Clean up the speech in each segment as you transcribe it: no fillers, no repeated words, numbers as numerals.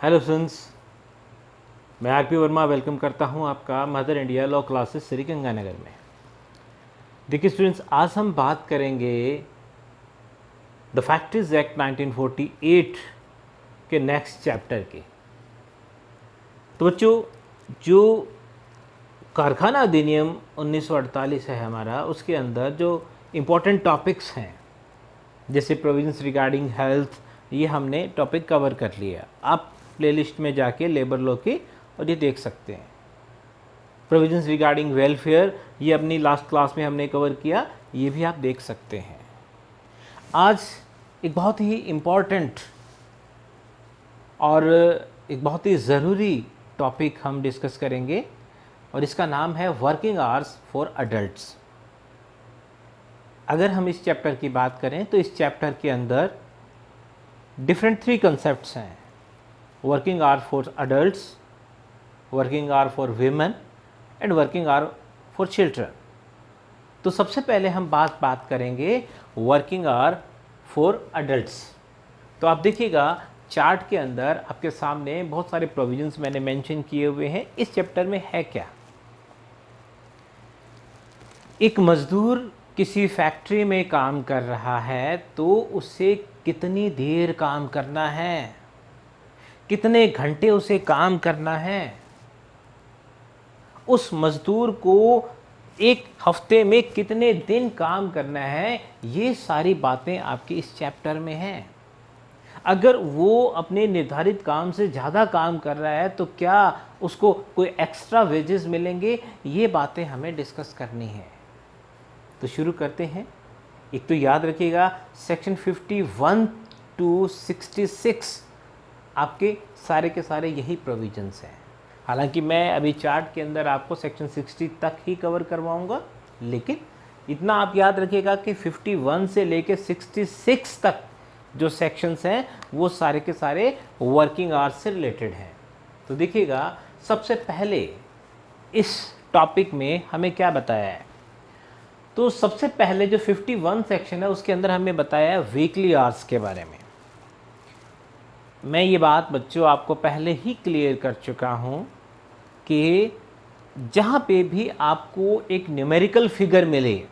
Hello students, मैं RP Verma welcome करता हूं आपका mother India law classes Shri Ganganagar में। देखिए स्टूडेंट्स, आज हम बात करेंगे द फैक्ट्रीज एक्ट 1948 के नेक्स्ट चैप्टर की। तो बच्चों, जो कारखाना अधिनियम 1948 है हमारा, उसके अंदर जो इम्पोर्टेंट टॉपिक्स हैं जैसे प्रोविजंस रिगार्डिंग हेल्थ, ये हमने टॉपिक कवर कर लिया। आप प्लेलिस्ट में जाके लेबर लॉ की और ये देख सकते हैं। प्रोविजंस रिगार्डिंग वेलफेयर, ये अपनी लास्ट क्लास में हमने कवर किया, ये भी आप देख सकते हैं। आज एक बहुत ही इम्पॉर्टेंट और एक बहुत ही ज़रूरी टॉपिक हम डिस्कस करेंगे और इसका नाम है वर्किंग आवर्स फॉर अडल्ट्स। अगर हम इस चैप्टर की बात करें तो इस चैप्टर के अंदर डिफरेंट 3 कंसेप्ट्स हैं: working hour for adults, working hour for women and working hour for children. तो सबसे पहले हम बात करेंगे वर्किंग आवर फॉर अडल्ट्स। तो आप देखिएगा चार्ट के अंदर आपके सामने बहुत सारे प्रोविजंस मैंने मेंशन किए हुए हैं। इस चैप्टर में है क्या? एक मजदूर किसी फैक्ट्री में काम कर रहा है तो उसे कितनी देर काम करना है, कितने घंटे उसे काम करना है, उस मजदूर को एक हफ्ते में कितने दिन काम करना है, ये सारी बातें आपके इस चैप्टर में हैं। अगर वो अपने निर्धारित काम से ज़्यादा काम कर रहा है तो क्या उसको कोई एक्स्ट्रा वेजेस मिलेंगे, ये बातें हमें डिस्कस करनी है। तो शुरू करते हैं। एक तो याद रखिएगा सेक्शन 51 to 66 आपके सारे के सारे यही प्रोविजंस हैं। हालांकि मैं अभी चार्ट के अंदर आपको सेक्शन 60 तक ही कवर करवाऊंगा, लेकिन इतना आप याद रखिएगा कि 51 से लेके 66 तक जो सेक्शंस हैं वो सारे के सारे वर्किंग आवर्स से रिलेटेड हैं। तो देखिएगा सबसे पहले इस टॉपिक में हमें क्या बताया है। तो सबसे पहले जो 51 सेक्शन है उसके अंदर हमें बताया है वीकली आवर्स के बारे में। मैं ये बात बच्चों आपको पहले ही क्लियर कर चुका हूँ कि जहाँ पे भी आपको एक न्यूमेरिकल फिगर मिले,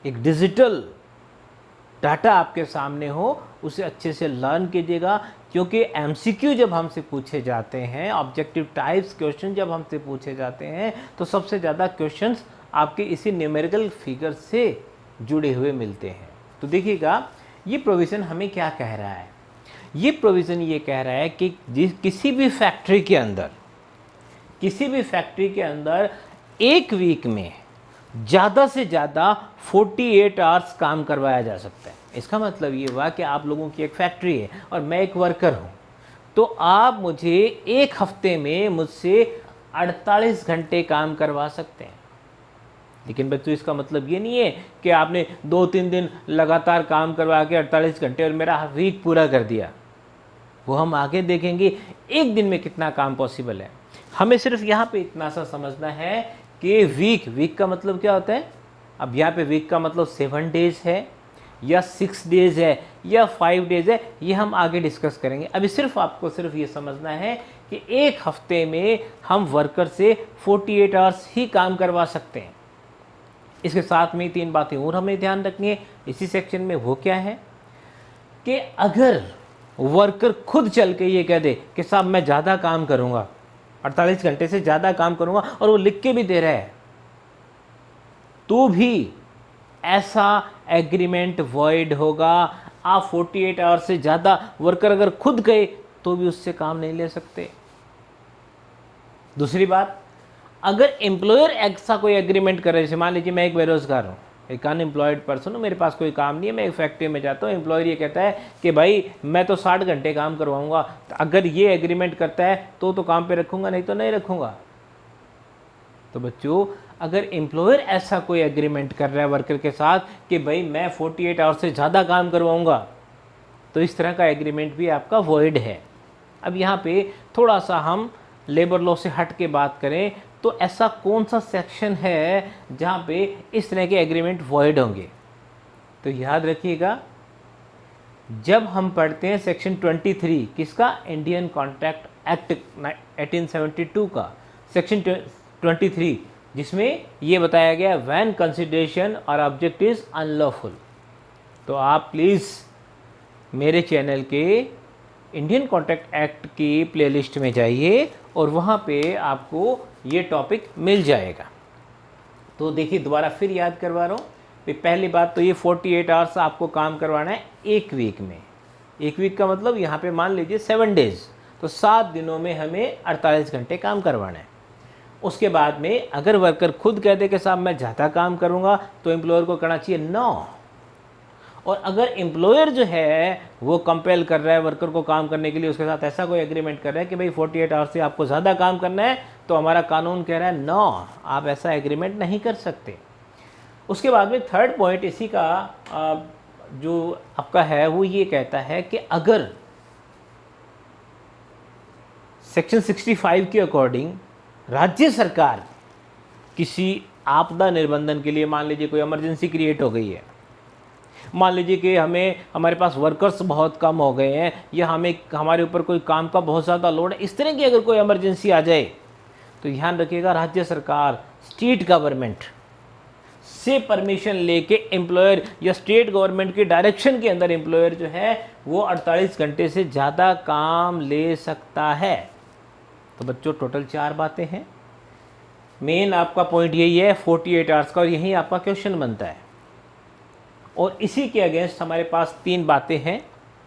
एक डिजिटल डाटा आपके सामने हो, उसे अच्छे से लर्न कीजिएगा। क्योंकि एमसीक्यू जब हमसे पूछे जाते हैं, ऑब्जेक्टिव टाइप्स क्वेश्चन जब हमसे पूछे जाते हैं, तो सबसे ज़्यादा क्वेश्चंस आपके इसी न्यूमेरिकल फिगर से जुड़े हुए मिलते हैं। तो देखिएगा ये प्रोविज़न हमें क्या कह रहा है। ये प्रोविज़न ये कह रहा है कि किसी भी फैक्ट्री के अंदर एक वीक में ज़्यादा से ज़्यादा 48 आवर्स काम करवाया जा सकता है। इसका मतलब ये हुआ कि आप लोगों की एक फैक्ट्री है और मैं एक वर्कर हूँ, तो आप मुझे एक हफ्ते में मुझसे 48 घंटे काम करवा सकते हैं। लेकिन बच्चों इसका मतलब ये नहीं है कि आपने 2-3 दिन लगातार काम करवा के 48 घंटे और मेरा वीक पूरा कर दिया। वो हम आगे देखेंगे एक दिन में कितना काम पॉसिबल है। हमें सिर्फ यहाँ पे इतना सा समझना है कि वीक का मतलब क्या होता है। अब यहाँ पे वीक का मतलब 7 डेज है या 6 डेज है या 5 डेज है, ये हम आगे डिस्कस करेंगे। अभी सिर्फ आपको सिर्फ ये समझना है कि एक हफ्ते में हम वर्कर से 48 आवर्स ही काम करवा सकते हैं। इसके साथ में 3 बातें और हमें ध्यान रखनी है इसी सेक्शन में। वो क्या है कि अगर वर्कर खुद चल के ये कह दे कि साहब मैं ज़्यादा काम करूँगा, 48 घंटे से ज़्यादा काम करूँगा, और वो लिख के भी दे रहा है, तो भी ऐसा एग्रीमेंट वॉइड होगा। आप 48 आवर्स से ज़्यादा वर्कर अगर खुद गए तो भी उससे काम नहीं ले सकते। दूसरी बात, अगर एम्प्लॉयर ऐसा कोई एग्रीमेंट करे, जैसे मान लीजिए मैं एक बेरोजगार हूँ, एक अनएम्प्लॉयड पर्सन हूँ, मेरे पास कोई काम नहीं है, मैं एक फैक्ट्री में जाता हूँ, एम्प्लॉयर ये कहता है कि भाई मैं तो 60 घंटे काम करवाऊँगा, तो अगर ये एग्रीमेंट करता है तो काम पे रखूँगा, नहीं तो नहीं रखूँगा। तो बच्चों, अगर एम्प्लॉयर ऐसा कोई एग्रीमेंट कर रहा है वर्कर के साथ कि भाई मैं 48 आवर्स से ज़्यादा काम करवाऊँगा, तो इस तरह का एग्रीमेंट भी आपका वॉइड है। अब यहाँ पे थोड़ा सा हम लेबर लॉ से हट के बात करें तो ऐसा कौन सा सेक्शन है जहाँ पे इस तरह के एग्रीमेंट वॉइड होंगे। तो याद रखिएगा जब हम पढ़ते हैं सेक्शन 23 किसका, इंडियन कॉन्ट्रैक्ट एक्ट 1872 का सेक्शन 23, जिसमें ये बताया गया व्हेन कंसिडरेशन और ऑब्जेक्ट इज अनलॉफुल, तो आप प्लीज़ मेरे चैनल के इंडियन कॉन्ट्रैक्ट एक्ट की प्लेलिस्ट में जाइए और वहाँ पे आपको ये टॉपिक मिल जाएगा। तो देखिए दोबारा फिर याद करवा रहा हूँ, पहली बात तो ये 48 आवर्स आपको काम करवाना है एक वीक में। एक वीक का मतलब यहाँ पे मान लीजिए 7 डेज, तो 7 दिनों में हमें 48 घंटे काम करवाना है। उसके बाद में अगर वर्कर खुद कह दे कि साहब मैं ज़्यादा काम करूँगा तो एम्प्लॉयर को करना चाहिए 9, और अगर एम्प्लॉयर जो है वो कंपेल कर रहा है वर्कर को काम करने के लिए, उसके साथ ऐसा कोई एग्रीमेंट कर रहा है कि भाई 48 आवर्स से आपको ज़्यादा काम करना है, तो हमारा कानून कह रहा है 9, आप ऐसा एग्रीमेंट नहीं कर सकते। उसके बाद में थर्ड पॉइंट इसी का जो आपका है वो ये कहता है कि अगर सेक्शन 65 के अकॉर्डिंग राज्य सरकार किसी आपदा निर्बंधन के लिए, मान लीजिए कोई इमरजेंसी क्रिएट हो गई है, मान लीजिए कि हमारे पास वर्कर्स बहुत कम हो गए हैं, या हमारे ऊपर कोई काम का बहुत ज़्यादा लोड है, इस तरह की अगर कोई इमरजेंसी आ जाए, तो ध्यान रखिएगा राज्य सरकार, स्टेट गवर्नमेंट से परमिशन लेके एम्प्लॉयर या स्टेट गवर्नमेंट के डायरेक्शन के अंदर एम्प्लॉयर जो है वो 48 घंटे से ज़्यादा काम ले सकता है। तो बच्चों टोटल 4 बातें हैं। मेन आपका पॉइंट यही है 48 आवर्स का, और यही आपका क्वेश्चन बनता है। और इसी के अगेंस्ट हमारे पास 3 बातें हैं,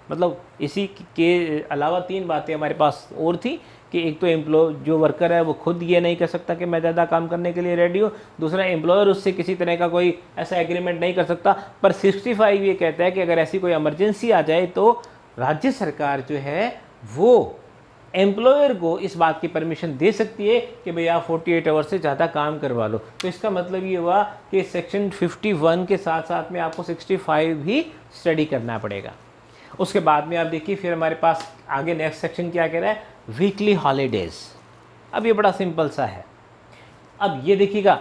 मतलब इसी के अलावा 3 बातें हमारे पास और थी कि एक तो जो वर्कर है वो खुद ये नहीं कर सकता कि मैं ज़्यादा काम करने के लिए रेडी हूँ, दूसरा एम्प्लॉयर उससे किसी तरह का कोई ऐसा एग्रीमेंट नहीं कर सकता। पर 65 ये कहता है कि अगर ऐसी कोई इमरजेंसी आ जाए तो राज्य सरकार जो है वो एम्प्लॉयर को इस बात की परमिशन दे सकती है कि भाई आप 48 आवर से ज़्यादा काम करवा लो। तो इसका मतलब ये हुआ कि सेक्शन 51 के साथ साथ में आपको 65 भी स्टडी करना पड़ेगा। उसके बाद में आप देखिए फिर हमारे पास आगे नेक्स्ट सेक्शन क्या कह रहा है, वीकली हॉलीडेज। अब ये बड़ा सिंपल सा है। अब ये देखिएगा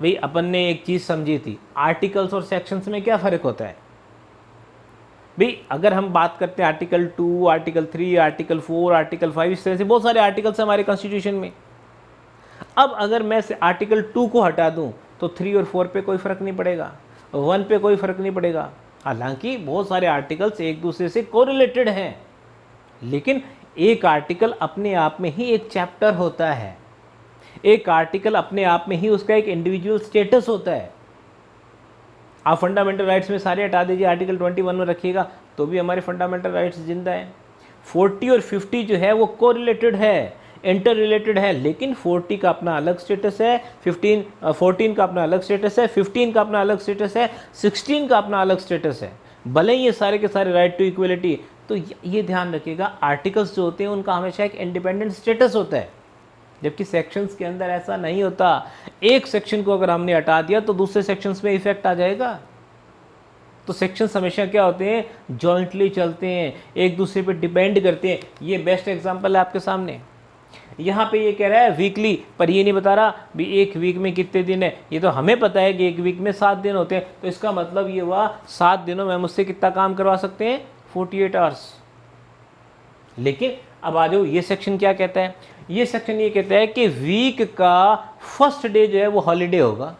भाई अपन ने एक चीज़ समझी थी, आर्टिकल्स और सेक्शंस में क्या फ़र्क होता है भाई। अगर हम बात करते हैं आर्टिकल 2, आर्टिकल 3, आर्टिकल 4, आर्टिकल 5, इस तरह से बहुत सारे आर्टिकल्स हैं हमारे कॉन्स्टिट्यूशन में। अब अगर मैं से आर्टिकल 2 को हटा दूं तो 3 और 4 पे कोई फ़र्क नहीं पड़ेगा, 1 पे कोई फ़र्क नहीं पड़ेगा। हालांकि बहुत सारे आर्टिकल्स एक दूसरे से कोरिलेटेड हैं, लेकिन एक आर्टिकल अपने आप में ही एक चैप्टर होता है, एक आर्टिकल अपने आप में ही उसका एक इंडिविजुअल स्टेटस होता है। आप फंडामेंटल राइट्स में सारे हटा दीजिए, आर्टिकल 21 में रखिएगा तो भी हमारे फंडामेंटल राइट्स जिंदा हैं। 40 और 50 जो है वो कोरिलेटेड है, इंटर रिलेटेड है, लेकिन 40 का अपना अलग स्टेटस है, 14 का अपना अलग स्टेटस है, 15 का अपना अलग स्टेटस है, 16 का अपना अलग स्टेटस है। भले ही ये सारे के सारे राइट टू इक्वलिटी, तो ये ध्यान रखिएगा आर्टिकल्स जो होते हैं उनका हमेशा एक इंडिपेंडेंट स्टेटस होता है, जबकि सेक्शंस के अंदर ऐसा नहीं होता। एक सेक्शन को अगर हमने हटा दिया तो दूसरे सेक्शंस में इफेक्ट आ जाएगा। तो सेक्शंस हमेशा क्या होते हैं, जॉइंटली चलते हैं, एक दूसरे पे डिपेंड करते हैं। ये बेस्ट एग्जांपल है आपके सामने। यहाँ पे ये कह रहा है वीकली, पर ये नहीं बता रहा भी एक वीक में कितने दिन है। ये तो हमें पता है कि एक वीक में 7 दिन होते हैं, तो इसका मतलब ये हुआ 7 दिनों में मुझसे कितना काम करवा सकते हैं, 48 आवर्स। लेकिन अब आ जाओ ये सेक्शन क्या कहता है, ये सेक्शन ये कहता है कि वीक का फर्स्ट डे जो है वो हॉलीडे होगा।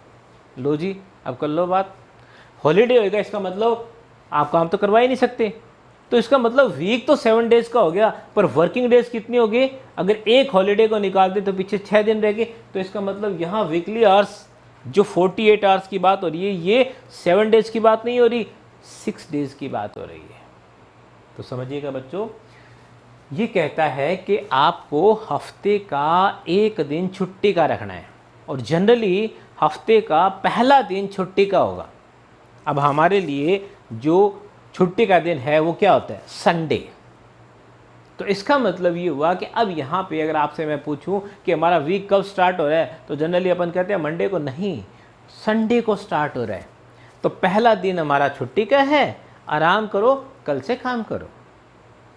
लो जी अब कर लो बात, हॉलीडे होगा, इसका मतलब आप काम तो करवा ही नहीं सकते। तो इसका मतलब वीक तो 7 डेज का हो गया, पर वर्किंग डेज कितनी होगी, अगर एक हॉलीडे को निकाल दे तो पीछे 6 दिन रह गए। तो इसका मतलब यहाँ वीकली आवर्स जो 48 आवर्स की बात हो रही है, ये 7 डेज की बात नहीं हो रही, 6 डेज की बात हो रही है। तो समझिएगा बच्चों, ये कहता है कि आपको हफ्ते का एक दिन छुट्टी का रखना है, और जनरली हफ्ते का पहला दिन छुट्टी का होगा। अब हमारे लिए जो छुट्टी का दिन है वो क्या होता है, संडे। तो इसका मतलब ये हुआ कि अब यहाँ पे अगर आपसे मैं पूछूं कि हमारा वीक कब स्टार्ट हो रहा है, तो जनरली अपन कहते हैं मंडे को, नहीं, संडे को स्टार्ट हो रहा है। तो पहला दिन हमारा छुट्टी का है, आराम करो, कल से काम करो।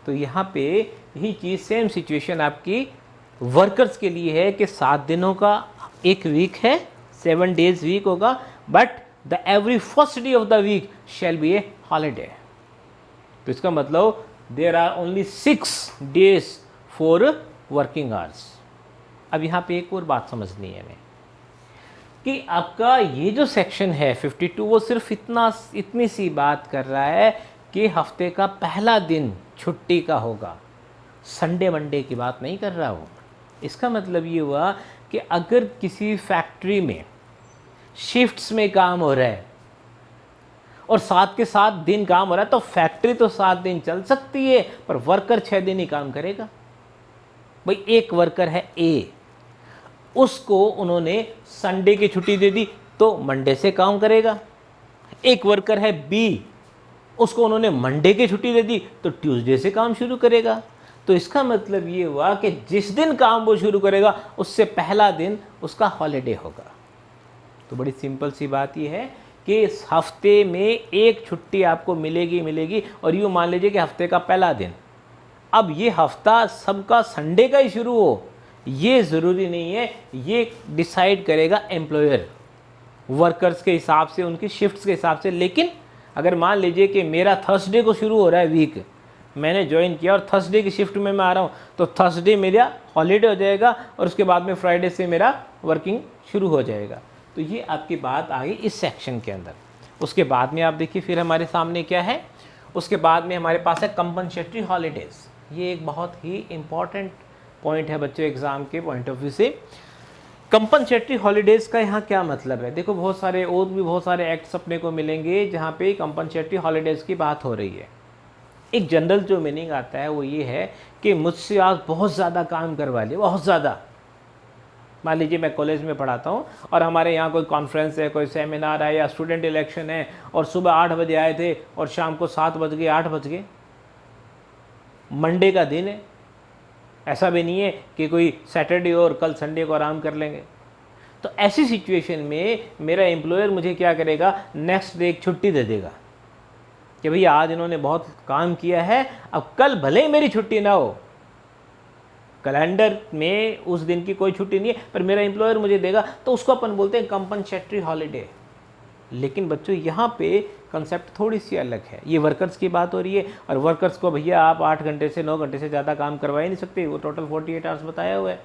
तो यहाँ पे यही चीज़ सेम सिचुएशन आपकी वर्कर्स के लिए है कि 7 दिनों का एक वीक है, 7 डेज वीक होगा, but the every first day of the week shall be a holiday. तो इसका मतलब there are only 6 days for working hours. अब यहाँ पे एक और बात समझनी है हमें कि आपका ये जो सेक्शन है 52 वो सिर्फ इतनी सी बात कर रहा है कि हफ्ते का पहला दिन छुट्टी का होगा, संडे मंडे की बात नहीं कर रहा हूँ। इसका मतलब ये हुआ कि अगर किसी फैक्ट्री में शिफ्ट्स में काम हो रहा है और 7 के 7 दिन काम हो रहा है तो फैक्ट्री तो 7 दिन चल सकती है पर वर्कर 6 दिन ही काम करेगा। भाई एक वर्कर है ए, उसको उन्होंने संडे की छुट्टी दे दी तो मंडे से काम करेगा। एक वर्कर है बी, उसको उन्होंने मंडे की छुट्टी दे दी तो ट्यूसडे से काम शुरू करेगा। तो इसका मतलब ये हुआ कि जिस दिन काम वो शुरू करेगा उससे पहला दिन उसका हॉलिडे होगा। तो बड़ी सिंपल सी बात ये है कि इस हफ्ते में एक छुट्टी आपको मिलेगी और यूँ मान लीजिए कि हफ्ते का पहला दिन, अब ये हफ्ता सबका संडे का ही शुरू हो ये ज़रूरी नहीं है, ये डिसाइड करेगा एम्प्लॉयर वर्कर्स के हिसाब से, उनकी शिफ्ट्स के हिसाब से। लेकिन अगर मान लीजिए कि मेरा थर्सडे को शुरू हो रहा है वीक, मैंने ज्वाइन किया और थर्सडे की शिफ्ट में मैं आ रहा हूँ तो थर्सडे मेरा हॉलीडे हो जाएगा और उसके बाद में फ्राइडे से मेरा वर्किंग शुरू हो जाएगा। तो ये आपकी बात आ गई इस सेक्शन के अंदर। उसके बाद में आप देखिए फिर हमारे सामने क्या है, उसके बाद में हमारे पास है कंपनसेटरी हॉलीडेज़। ये एक बहुत ही इम्पॉर्टेंट पॉइंट है बच्चों एग्ज़ाम के पॉइंट ऑफ व्यू से। कंपनसेटरी हॉलीडेज़ का यहाँ क्या मतलब है? देखो बहुत सारे और भी बहुत सारे एक्ट्स अपने को मिलेंगे जहाँ पे कंपनसेटरी हॉलीडेज़ की बात हो रही है। एक जनरल जो मीनिंग आता है वो ये है कि मुझसे आज बहुत ज़्यादा काम करवा लिया, बहुत ज़्यादा। मान लीजिए मैं कॉलेज में पढ़ाता हूँ और हमारे यहाँ कोई कॉन्फ्रेंस है, कोई सेमिनार है या स्टूडेंट इलेक्शन है और सुबह 8 बजे आए थे और शाम को 7 बज गए 8 बज गए, मंडे का दिन है। ऐसा भी नहीं है कि कोई सैटरडे और कल संडे को आराम कर लेंगे। तो ऐसी सिचुएशन में मेरा एम्प्लॉयर मुझे क्या करेगा, नेक्स्ट डे एक छुट्टी दे देगा कि भैया आज इन्होंने बहुत काम किया है, अब कल भले ही मेरी छुट्टी ना हो, कैलेंडर में उस दिन की कोई छुट्टी नहीं है पर मेरा एम्प्लॉयर मुझे देगा, तो उसको अपन बोलते हैं कंपनसेटरी हॉलीडे। लेकिन बच्चों यहाँ पे कंसेप्ट थोड़ी सी अलग है। ये वर्कर्स की बात हो रही है और वर्कर्स को भैया आप 8 घंटे से 9 घंटे से ज़्यादा काम करवा ही नहीं सकते, वो टोटल 48 आवर्स बताया हुआ है।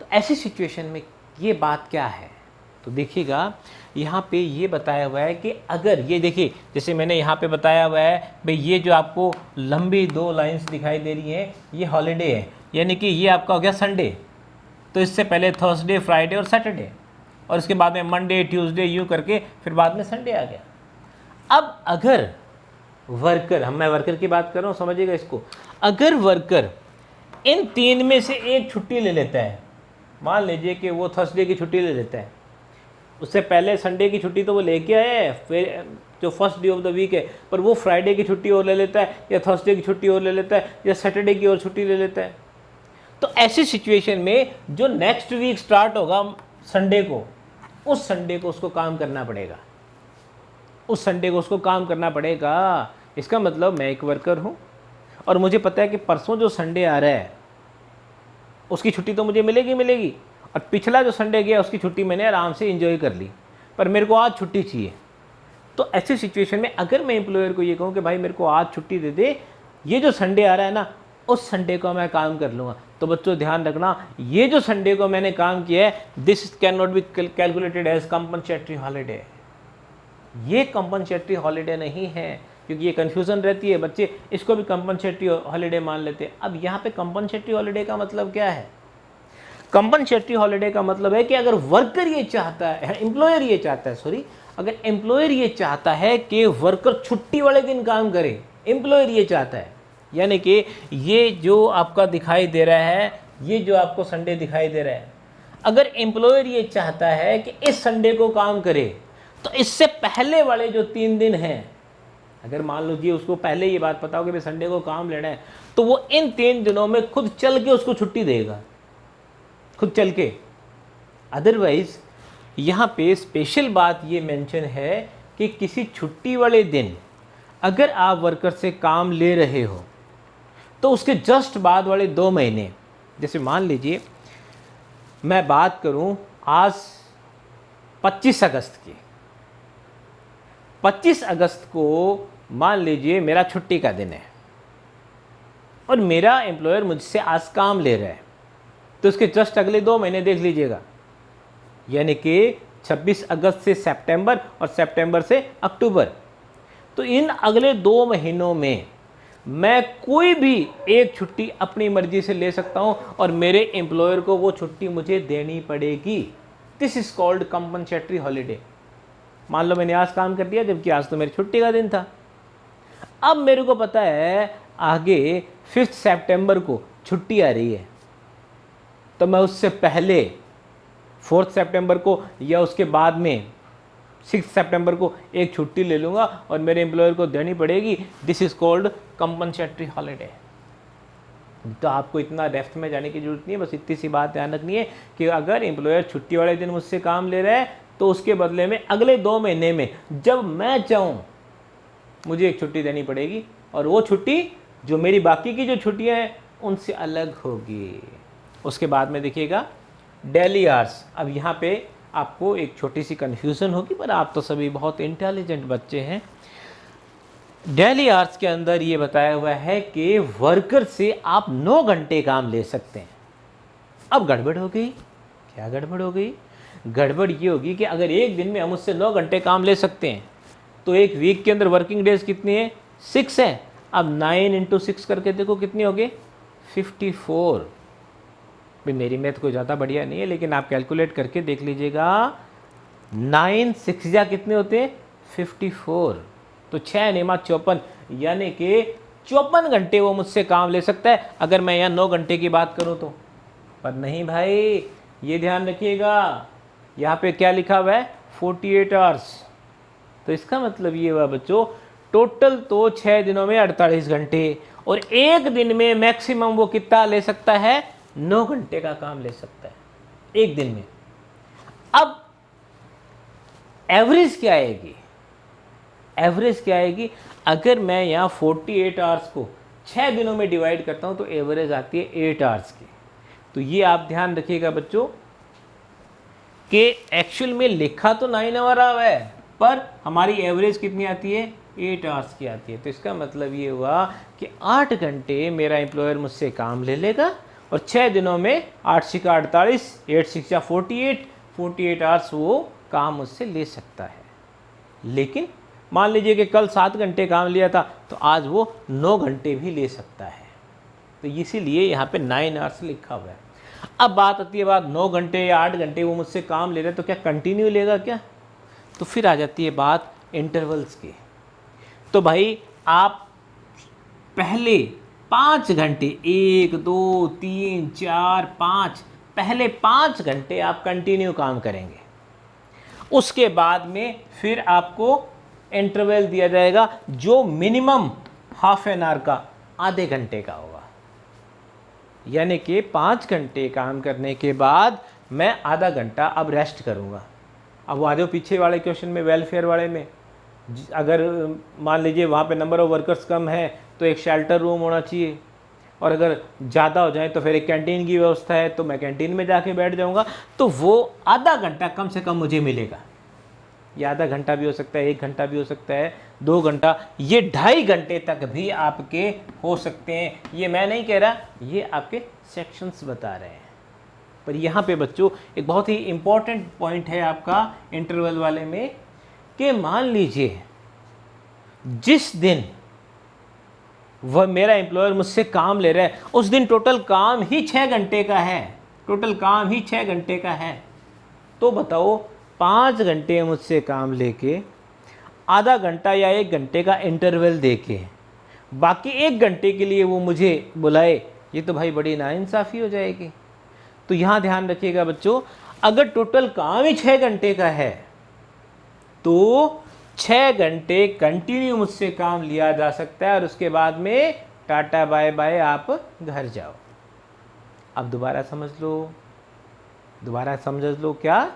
तो ऐसी सिचुएशन में ये बात क्या है, तो देखिएगा यहाँ पे ये बताया हुआ है कि अगर ये देखिए जैसे मैंने यहाँ पे बताया हुआ है भाई ये जो आपको लंबी 2 लाइंस दिखाई दे रही हैं ये हॉलीडे है, यानी कि ये आपका हो गया संडे, तो इससे पहले थर्सडे, फ्राइडे और सैटरडे और इसके बाद में मंडे, ट्यूसडे यूँ करके फिर बाद में संडे आ गया। अब अगर वर्कर, मैं वर्कर की बात कर रहा हूँ समझिएगा इसको, अगर वर्कर इन 3 में से एक छुट्टी ले लेता है, मान लीजिए कि वो थर्सडे की छुट्टी ले लेता है, उससे पहले संडे की छुट्टी तो वो लेके आया है, फिर जो first day of the week है, पर वो फ्राइडे की छुट्टी और ले लेता है या थर्सडे की छुट्टी और ले लेता है या सैटरडे की और छुट्टी ले लेता है। तो ऐसी सिचुएशन में जो नेक्स्ट वीक स्टार्ट होगा संडे को, उस संडे को उसको काम करना पड़ेगा, उस संडे को उसको काम करना पड़ेगा। इसका मतलब मैं एक वर्कर हूँ और मुझे पता है कि परसों जो संडे आ रहा है उसकी छुट्टी तो मुझे मिलेगी और पिछला जो संडे गया उसकी छुट्टी मैंने आराम से एंजॉय कर ली, पर मेरे को आज छुट्टी चाहिए। तो ऐसी सिचुएशन में अगर मैं एम्प्लॉयर को ये कहूँ कि भाई मेरे को आज छुट्टी दे दे, ये जो संडे आ रहा है ना उस संडे को मैं काम कर लूँगा, तो बच्चों ध्यान रखना ये जो संडे को मैंने काम किया है this can not be calculated as compensatory holiday. ये कंपनसेटरी हॉलीडे नहीं है, क्योंकि ये कन्फ्यूज़न रहती है, बच्चे इसको भी कंपनसेटरी हॉलीडे मान लेते हैं। अब यहाँ पे कंपनसेटरी हॉलीडे का मतलब क्या है? कंपनसेटरी हॉलीडे का मतलब है कि अगर वर्कर ये चाहता है, एम्प्लॉयर ये चाहता है, सॉरी, अगर एम्प्लॉयर ये चाहता है कि वर्कर छुट्टी वाले दिन काम करे, एम्प्लॉयर ये चाहता है, यानी कि ये जो आपका दिखाई दे रहा है, ये जो आपको संडे दिखाई दे रहा है, अगर एम्प्लॉयर ये चाहता है कि इस संडे को काम करे तो इससे पहले वाले जो 3 दिन हैं, अगर मान लीजिए उसको पहले ये बात पता हो कि भाई संडे को काम लेना है, तो वो इन 3 दिनों में खुद चल के उसको छुट्टी देगा, खुद चल के। अदरवाइज यहाँ पे स्पेशल बात ये मेंशन है कि किसी छुट्टी वाले दिन अगर आप वर्कर से काम ले रहे हो तो उसके जस्ट बाद वाले 2 महीने, जैसे मान लीजिए मैं बात करूं आज 25 अगस्त की, 25 अगस्त को मान लीजिए मेरा छुट्टी का दिन है और मेरा एम्प्लॉयर मुझसे आज काम ले रहा है, तो उसके जस्ट अगले 2 महीने देख लीजिएगा, यानी कि 26 अगस्त से सितंबर और सितंबर से अक्टूबर। तो इन अगले 2 महीनों में मैं कोई भी एक छुट्टी अपनी मर्जी से ले सकता हूं और मेरे एम्प्लॉयर को वो छुट्टी मुझे देनी पड़ेगी। This is called compensatory holiday. मान लो मैंने आज काम कर दिया जबकि आज तो मेरी छुट्टी का दिन था। अब मेरे को पता है आगे 5 सितंबर को छुट्टी आ रही है, तो मैं उससे पहले 4 सितंबर को या उसके बाद में 6 सितंबर को एक छुट्टी ले लूँगा और मेरे एम्प्लॉयर को देनी पड़ेगी। This is called compensatory holiday. तो आपको इतना डेप्थ में जाने की जरूरत नहीं है, बस इतनी सी बात ध्यान रखनी है कि अगर एम्प्लॉयर छुट्टी वाले दिन मुझसे काम ले रहा है तो उसके बदले में अगले 2 महीने में जब मैं चाहूँ मुझे एक छुट्टी देनी पड़ेगी और वो छुट्टी जो मेरी बाकी की जो छुट्टियाँ हैं उनसे अलग होगी। उसके बाद में देखिएगा डेली आवर्स। अब यहाँ पे आपको एक छोटी सी कन्फ्यूज़न होगी, पर आप तो सभी बहुत इंटेलिजेंट बच्चे हैं। डेली आवर्स के अंदर ये बताया हुआ है कि वर्कर से आप 9 घंटे काम ले सकते हैं। अब गड़बड़ हो गई। क्या गड़बड़ हो गई? गड़बड़ ये होगी कि अगर एक दिन में हम उससे 9 घंटे काम ले सकते हैं तो एक वीक के अंदर वर्किंग डेज कितनी है? 6 है। अब 9 × 6 करके देखो कितनी हो गई? 54। भाई मेरी मैथ कोई ज़्यादा बढ़िया नहीं है, लेकिन आप कैलकुलेट करके देख लीजिएगा। 9 6 या कितने होते हैं? 54। तो 6 नियमा 54, यानी कि 54 घंटे वो मुझसे काम ले सकता है अगर मैं यहाँ 9 घंटे की बात करूँ तो। पर नहीं भाई, ये ध्यान रखिएगा, यहाँ पे क्या लिखा हुआ है? 48 आवर्स। तो इसका मतलब ये हुआ बच्चों, टोटल तो 6 दिनों में 48 घंटे, और एक दिन में मैक्सिमम वो कितना ले सकता है? 9 घंटे का काम ले सकता है एक दिन में। अब एवरेज क्या आएगी? एवरेज क्या आएगी? अगर मैं यहाँ 48 आवर्स को 6 दिनों में डिवाइड करता हूँ तो एवरेज आती है 8 आवर्स की। तो ये आप ध्यान रखिएगा बच्चों कि एक्चुअल में लिखा तो 9 आवर है, पर हमारी एवरेज कितनी आती है? 8 आवर्स की आती है। तो इसका मतलब ये हुआ कि 8 घंटे मेरा एम्प्लॉयर मुझसे काम ले लेगा और 6 दिनों में 8 6 48, 8 6 48 आवर्स वो काम मुझसे ले सकता है। लेकिन मान लीजिए कि कल 7 घंटे काम लिया था तो आज वो 9 घंटे भी ले सकता है। तो इसीलिए यहाँ पे 9 आवर्स लिखा हुआ है। अब बात आती है 9 घंटे या 8 घंटे वो मुझसे काम ले रहे हैं तो क्या कंटिन्यू लेगा क्या? तो फिर आ जाती है बात इंटरवल्स की। तो भाई आप पहले 5 घंटे, 1 2 3 4 5, पहले 5 घंटे आप कंटिन्यू काम करेंगे। उसके बाद में फिर आपको इंटरवल दिया जाएगा जो मिनिमम हाफ एन आवर का, आधे घंटे का होगा। यानी कि 5 घंटे काम करने के बाद मैं आधा घंटा अब रेस्ट करूँगा। अब वो आ जाओ पीछे वाले क्वेश्चन में, वेलफेयर वाले में, अगर मान लीजिए वहाँ पे नंबर ऑफ वर्कर्स कम है तो एक शेल्टर रूम होना चाहिए, और अगर ज़्यादा हो जाए तो फिर एक कैंटीन की व्यवस्था है तो मैं कैंटीन में जाके बैठ जाऊँगा। तो वो आधा घंटा कम से कम मुझे मिलेगा। ये आधा घंटा भी हो सकता है, 1 घंटा भी हो सकता है, 2 घंटा, ये 2.5 घंटे तक भी आपके हो सकते हैं। ये मैं नहीं कह रहा, ये आपके सेक्शंस बता रहे हैं। पर यहाँ पे बच्चों एक बहुत ही इम्पॉर्टेंट पॉइंट है आपका इंटरवल वाले में कि मान लीजिए जिस दिन वह मेरा एम्प्लॉयर मुझसे काम ले रहा है उस दिन टोटल काम ही 6 घंटे का है, टोटल काम ही 6 घंटे का है। तो बताओ 5 घंटे मुझसे काम लेके आधा घंटा या 1 घंटे का इंटरवल देके बाकी 1 घंटे के लिए वो मुझे बुलाए, ये तो भाई बड़ी नाइंसाफ़ी हो जाएगी। तो यहाँ ध्यान रखिएगा बच्चों, अगर टोटल काम ही 6 घंटे का है तो 6 घंटे कंटिन्यू मुझसे काम लिया जा सकता है और उसके बाद में टाटा बाय बाय आप घर जाओ। अब दोबारा समझ लो क्या,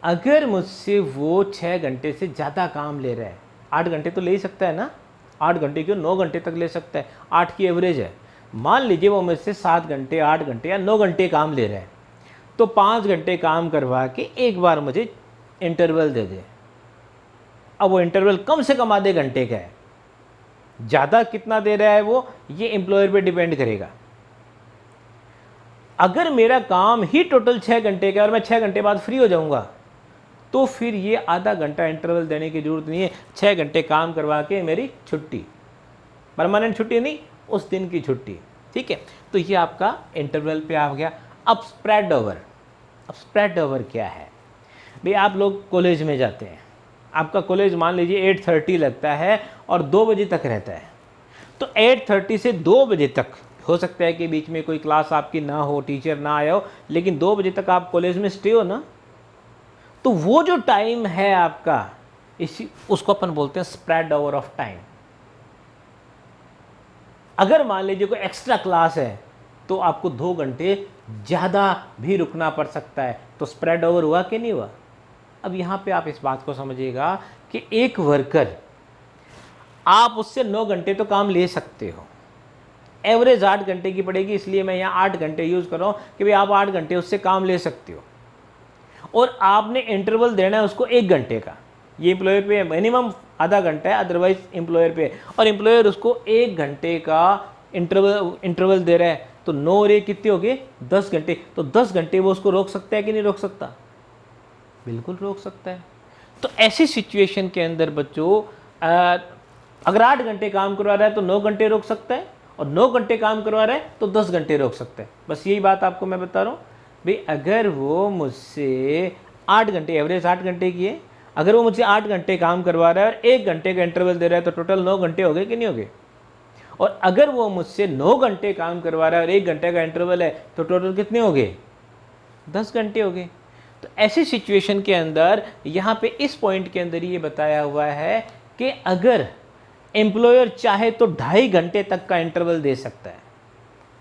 अगर मुझसे वो 6 घंटे से ज़्यादा काम ले रहा है, 8 घंटे तो ले ही सकता है ना, 8 घंटे क्यों 9 घंटे तक ले सकता है, 8 की एवरेज है। मान लीजिए वो मुझसे 7 घंटे, 8 घंटे या 9 घंटे काम ले रहा है, तो 5 घंटे काम करवा के एक बार मुझे इंटरवल दे दे। अब वो इंटरवल कम से कम आधे घंटे का है, ज़्यादा कितना दे रहा है वो ये एम्प्लॉयर पे डिपेंड करेगा। अगर मेरा काम ही टोटल 6 घंटे का और मैं 6 घंटे बाद फ्री हो जाऊंगा तो फिर ये आधा घंटा इंटरवल देने की ज़रूरत नहीं है, 6 घंटे काम करवा के मेरी छुट्टी, परमानेंट छुट्टी नहीं, उस दिन की छुट्टी। ठीक है, तो ये आपका इंटरवल पे आ गया। अब स्प्रेड ओवर, अब स्प्रेड ओवर क्या है भाई? आप लोग कॉलेज में जाते हैं, आपका कॉलेज मान लीजिए 8:30 लगता है और 2 बजे तक रहता है, तो 8:30 से 2 बजे तक हो सकता है कि बीच में कोई क्लास आपकी ना हो, टीचर ना आया हो, लेकिन 2 बजे तक आप कॉलेज में स्टे हो ना, तो वो जो टाइम है आपका, इसी उसको अपन बोलते हैं स्प्रेड ओवर ऑफ टाइम। अगर मान लीजिए कोई एक्स्ट्रा क्लास है तो आपको 2 घंटे ज़्यादा भी रुकना पड़ सकता है, तो स्प्रेड ओवर हुआ कि नहीं हुआ? अब यहाँ पे आप इस बात को समझिएगा कि एक वर्कर, आप उससे 9 घंटे तो काम ले सकते हो, एवरेज 8 घंटे की पड़ेगी, इसलिए मैं यहाँ 8 घंटे यूज़ कर रहा हूँ कि भाई आप 8 घंटे उससे काम ले सकते हो, और आपने इंटरवल देना है उसको 1 घंटे का। ये एम्प्लॉयर पे मिनिमम आधा घंटा है, अदरवाइज एम्प्लॉयर पे, और एम्प्लॉयर उसको 1 घंटे का इंटरवल दे रहा है, तो 9 और 1 कितने हो गए? 10 घंटे। तो 10 घंटे वो उसको रोक सकता है कि नहीं रोक सकता? बिल्कुल रोक सकता है। तो ऐसी सिचुएशन के अंदर बच्चों, अगर 8 घंटे काम करवा रहा है तो 9 घंटे रोक सकता है, और 9 घंटे काम करवा रहा है तो 10 घंटे रोक सकता है। बस यही बात आपको मैं बता रहा हूँ भाई। अगर वो मुझसे 8 घंटे, एवरेज 8 घंटे की है, अगर वो मुझसे 8 घंटे काम करवा रहा है और 1 घंटे का इंटरवल दे रहा है, तो टोटल 9 घंटे हो गए कि नहीं हो गए? और अगर वो मुझसे 9 घंटे काम करवा रहा है और 1 घंटे का इंटरवल है, तो टोटल कितने हो गए? 10 घंटे हो गए। तो ऐसी सिचुएशन के अंदर यहाँ पे इस पॉइंट के अंदर ये बताया हुआ है कि अगर एम्प्लॉयर चाहे तो 2.5 घंटे तक का इंटरवल दे सकता है,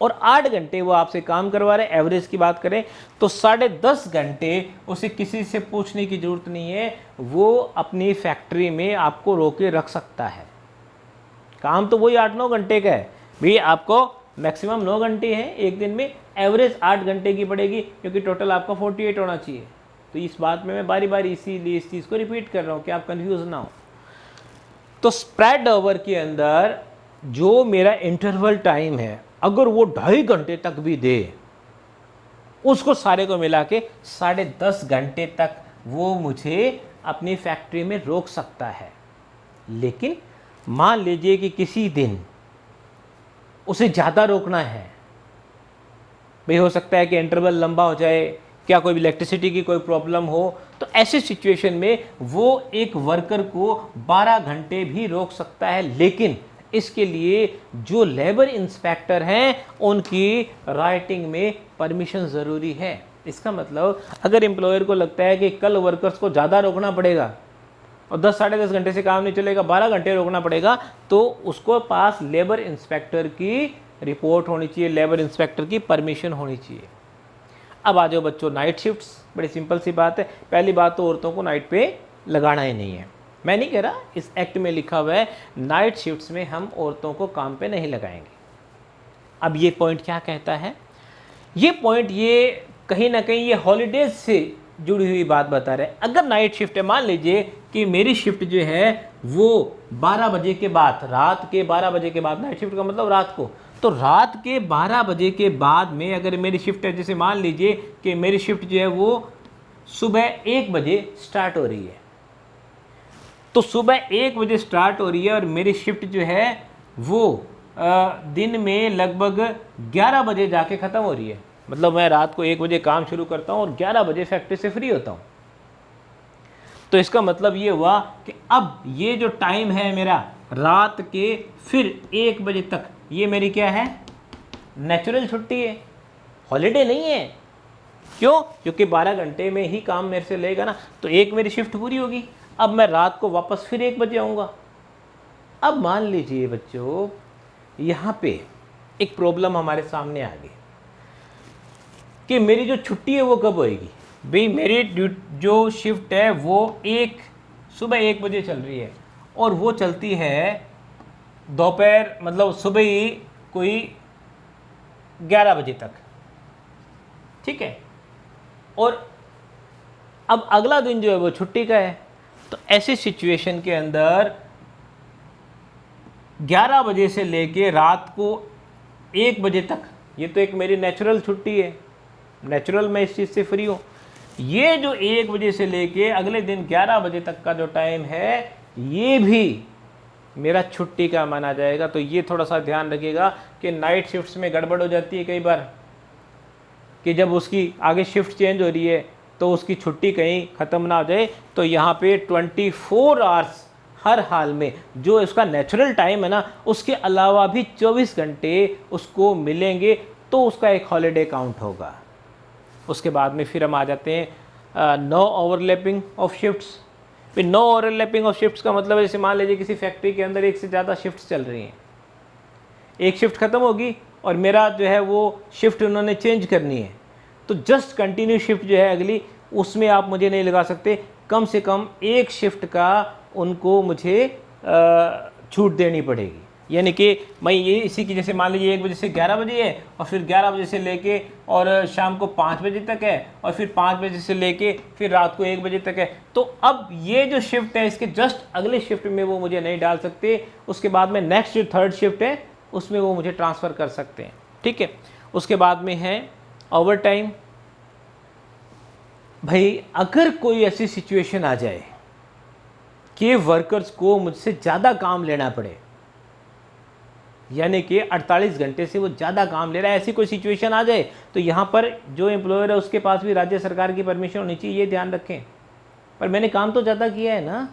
और 8 घंटे वो आपसे काम करवा रहे हैं, एवरेज की बात करें तो 10.5 घंटे उसे किसी से पूछने की ज़रूरत नहीं है, वो अपनी फैक्ट्री में आपको रोके रख सकता है। काम तो वही 8-9 घंटे का है भाई, आपको मैक्सिमम 9 घंटे हैं एक दिन में, एवरेज 8 घंटे की पड़ेगी, क्योंकि टोटल आपका 48 होना चाहिए। तो इस बात में मैं बारी बारी इसीलिए इस चीज़ को रिपीट कर रहा हूँ कि आप कन्फ्यूज ना हो। तो स्प्रेड ओवर के अंदर जो मेरा इंटरवल टाइम है, अगर वो 2.5 घंटे तक भी दे, उसको सारे को मिला के 10.5 घंटे तक वो मुझे अपनी फैक्ट्री में रोक सकता है। लेकिन मान लीजिए कि किसी दिन उसे ज़्यादा रोकना है भाई, हो सकता है कि इंटरवल लंबा हो जाए, क्या कोई इलेक्ट्रिसिटी की कोई प्रॉब्लम हो, तो ऐसी सिचुएशन में वो एक वर्कर को 12 घंटे भी रोक सकता है। लेकिन इसके लिए जो लेबर इंस्पेक्टर हैं उनकी राइटिंग में परमिशन ज़रूरी है। इसका मतलब अगर एम्प्लॉयर को लगता है कि कल वर्कर्स को ज़्यादा रोकना पड़ेगा और 10-10.5 घंटे से काम नहीं चलेगा, 12 घंटे रोकना पड़ेगा, तो उसको पास लेबर इंस्पेक्टर की रिपोर्ट होनी चाहिए, लेबर इंस्पेक्टर की परमिशन होनी चाहिए। अब आ जाओ बच्चों नाइट शिफ्ट्स। बड़ी सिंपल सी बात है। पहली बात तो औरतों को नाइट पे लगाना ही नहीं है। मैं नहीं कह रहा, इस एक्ट में लिखा हुआ है नाइट शिफ्ट्स में हम औरतों को काम पे नहीं लगाएंगे। अब ये पॉइंट क्या कहता है? ये पॉइंट ये कहीं ना कहीं ये हॉलीडेज से जुड़ी हुई बात बता रहे हैं। अगर नाइट शिफ्ट है, मान लीजिए कि मेरी शिफ्ट जो है वो 12 बजे के बाद, रात के 12 बजे के बाद, नाइट शिफ्ट का मतलब रात को, तो रात के 12 बजे के बाद में अगर मेरी शिफ्ट है, जैसे मान लीजिए कि मेरी शिफ्ट जो है वो सुबह 1 बजे स्टार्ट हो रही है, तो सुबह 1 बजे स्टार्ट हो रही है और मेरी शिफ्ट जो है वो दिन में लगभग 11 बजे जाके ख़त्म हो रही है। मतलब मैं रात को 1 बजे काम शुरू करता हूँ और 11 बजे फैक्ट्री से फ्री होता हूँ। तो इसका मतलब ये हुआ कि अब ये जो टाइम है मेरा रात के फिर 1 बजे तक, ये मेरी क्या है? नेचुरल छुट्टी है, हॉलीडे नहीं है। क्यों? क्योंकि 12 घंटे में ही काम मेरे से लेगा ना, तो एक मेरी शिफ्ट पूरी होगी। अब मैं रात को वापस फिर 1 बजे आऊँगा। अब मान लीजिए बच्चों, यहाँ पे एक प्रॉब्लम हमारे सामने आ गई कि मेरी जो छुट्टी है वो कब होएगी। भाई मेरी जो शिफ्ट है वो सुबह 1 बजे चल रही है और वो चलती है दोपहर, मतलब सुबह ही कोई 11 बजे तक, ठीक है। और अब अगला दिन जो है वो छुट्टी का है, तो ऐसे सिचुएशन के अंदर 11 बजे से लेके रात को 1 बजे तक, ये तो एक मेरी नेचुरल छुट्टी है, नेचुरल मैं इस चीज़ से फ्री हूँ। ये जो 1 बजे से लेके अगले दिन 11 बजे तक का जो टाइम है, ये भी मेरा छुट्टी का माना जाएगा। तो ये थोड़ा सा ध्यान रखिएगा कि नाइट शिफ्ट्स में गड़बड़ हो जाती है कई बार, कि जब उसकी आगे शिफ्ट चेंज हो रही है तो उसकी छुट्टी कहीं ख़त्म ना हो जाए। तो यहाँ पे 24 आवर्स हर हाल में जो उसका नेचुरल टाइम है ना, उसके अलावा भी 24 घंटे उसको मिलेंगे, तो उसका एक हॉलीडे काउंट होगा। उसके बाद में फिर हम आ जाते हैं नो ओवरलैपिंग ऑफ शिफ्ट्स। फिर नो ओवरलैपिंग ऑफ शिफ्ट्स का मतलब है, जैसे मान लीजिए किसी फैक्ट्री के अंदर एक से ज़्यादा शिफ्ट्स चल रही हैं, एक शिफ्ट ख़त्म होगी और मेरा जो है वो शिफ्ट उन्होंने चेंज करनी है, तो जस्ट कंटिन्यू शिफ्ट जो है अगली, उसमें आप मुझे नहीं लगा सकते, कम से कम एक शिफ्ट का उनको मुझे छूट देनी पड़ेगी। यानी कि मैं ये इसी की, जैसे मान लीजिए 1 बजे से 11 बजे है और फिर 11 बजे से लेके और शाम को 5 बजे तक है और फिर 5 बजे से लेके फिर रात को 1 बजे तक है, तो अब ये जो शिफ्ट है इसके जस्ट अगले शिफ्ट में वो मुझे नहीं डाल सकते। उसके बाद में नेक्स्ट जो थर्ड शिफ्ट है उसमें वो मुझे ट्रांसफ़र कर सकते हैं, ठीक है। उसके बाद में है ओवर टाइम। भाई अगर कोई ऐसी सिचुएशन आ जाए कि वर्कर्स को मुझसे ज़्यादा काम लेना पड़े, यानी कि 48 घंटे से वो ज़्यादा काम ले रहा है, ऐसी कोई सिचुएशन आ जाए, तो यहाँ पर जो एम्प्लॉयर है उसके पास भी राज्य सरकार की परमिशन होनी चाहिए, ये ध्यान रखें। पर मैंने काम तो ज़्यादा किया है ना,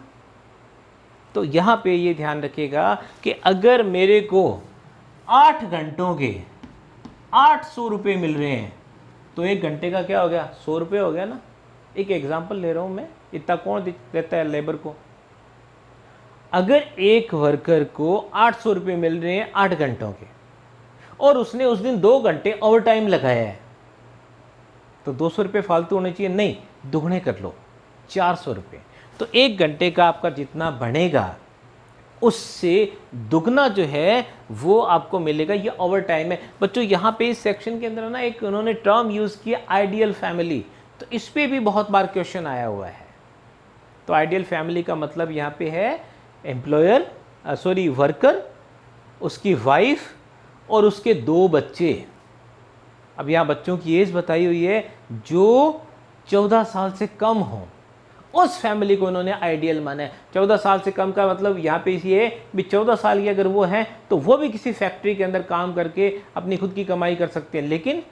तो यहाँ पे ये ध्यान रखिएगा कि अगर मेरे को 8 घंटों के 800 रुपये मिल रहे हैं, तो 1 घंटे का क्या हो गया, 100 रुपये हो गया ना। एक एग्जाम्पल ले रहा हूँ मैं, इतना कौन देता है लेबर को। अगर एक वर्कर को 800 रुपये मिल रहे हैं 8 घंटों के और उसने उस दिन 2 घंटे ओवर टाइम लगाया है, तो 200 रुपये फालतू होने चाहिए, नहीं दुगने कर लो, 400 रुपये। तो 1 घंटे का आपका जितना बनेगा उससे दुगना जो है वो आपको मिलेगा, ये ओवर टाइम है। बच्चों यहाँ पे इस सेक्शन के अंदर ना एक उन्होंने टर्म यूज़ किया आइडियल फैमिली, तो इस पर भी बहुत बार क्वेश्चन आया हुआ है। तो आइडियल फैमिली का मतलब यहाँ पे है एम्प्लॉयर वर्कर, उसकी वाइफ और उसके 2 बच्चे। अब यहाँ बच्चों की एज बताई हुई है जो 14 साल से कम हो, उस फैमिली को उन्होंने आइडियल माना है। 14 साल से कम का मतलब यहाँ पे ये भी 14 साल की अगर वो हैं तो वो भी किसी फैक्ट्री के अंदर काम करके अपनी खुद की कमाई कर सकते हैं। लेकिन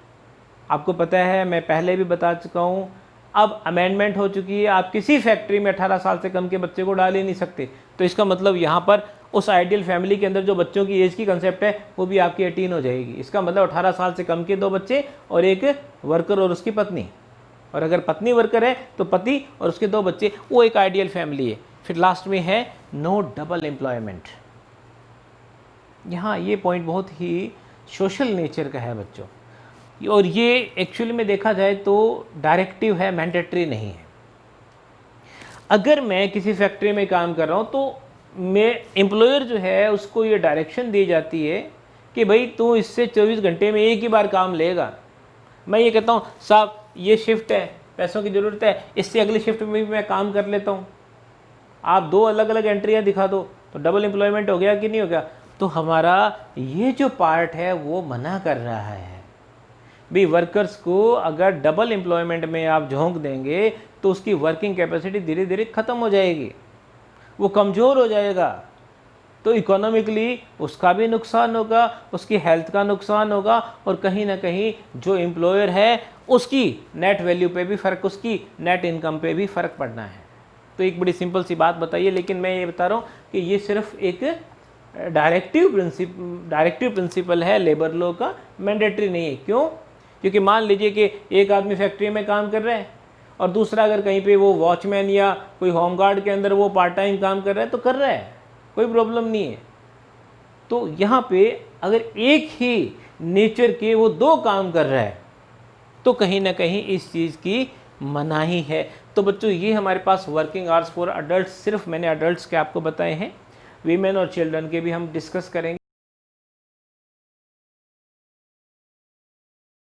आपको पता है, मैं पहले भी बता चुका हूँ, अब अमेंडमेंट हो चुकी है, आप किसी फैक्ट्री में 18 साल से कम के बच्चे को डाल ही नहीं सकते। तो इसका मतलब यहाँ पर उस आइडियल फैमिली के अंदर जो बच्चों की एज की कंसेप्ट है वो भी आपकी 18 हो जाएगी। इसका मतलब 18 साल से कम के 2 बच्चे और एक वर्कर और उसकी पत्नी, और अगर पत्नी वर्कर है तो पति और उसके 2 बच्चे, वो एक आइडियल फैमिली है। फिर लास्ट में है नो डबल एम्प्लॉयमेंट। यहाँ ये पॉइंट बहुत ही सोशल नेचर का है बच्चों, और ये एक्चुअली में देखा जाए तो डायरेक्टिव है, मैंडेटरी नहीं है। अगर मैं किसी फैक्ट्री में काम कर रहा हूँ तो मैं एम्प्लॉयर जो है उसको ये डायरेक्शन दी जाती है कि भाई तू इससे 24 घंटे में एक ही बार काम लेगा। मैं ये कहता हूँ साहब ये शिफ्ट है, पैसों की ज़रूरत है, इससे अगली शिफ्ट में भी मैं काम कर लेता हूँ, आप 2 अलग अलग एंट्रियाँ दिखा दो, तो डबल एम्प्लॉयमेंट हो गया कि नहीं हो गया। तो हमारा ये जो पार्ट है वो मना कर रहा है भी वर्कर्स को अगर डबल एम्प्लॉयमेंट में आप झोंक देंगे तो उसकी वर्किंग कैपेसिटी धीरे धीरे ख़त्म हो जाएगी, वो कमज़ोर हो जाएगा, तो इकोनॉमिकली उसका भी नुकसान होगा, उसकी हेल्थ का नुकसान होगा, और कहीं ना कहीं जो एम्प्लॉयर है उसकी नेट वैल्यू पे भी फ़र्क, उसकी नेट इनकम पे भी फ़र्क पड़ना है। तो एक बड़ी सिंपल सी बात बताइए, लेकिन मैं ये बता रहा हूँ कि ये सिर्फ एक डायरेक्टिव प्रिंसिपल है लेबर लॉ का, मैंडेटरी नहीं है। क्यों? क्योंकि मान लीजिए कि एक आदमी फैक्ट्री में काम कर रहा है और दूसरा अगर कहीं पे वो वॉचमैन या कोई होमगार्ड के अंदर वो पार्ट टाइम काम कर रहा है तो कर रहा है, कोई प्रॉब्लम नहीं है। तो यहाँ पे अगर एक ही नेचर के वो 2 काम कर रहा है तो कहीं ना कहीं इस चीज़ की मनाही है। तो बच्चों ये हमारे पास वर्किंग आवर्स फॉर अडल्ट, सिर्फ मैंने अडल्ट्स के आपको बताए हैं, वीमेन और चिल्ड्रन के भी हम डिस्कस करेंगे।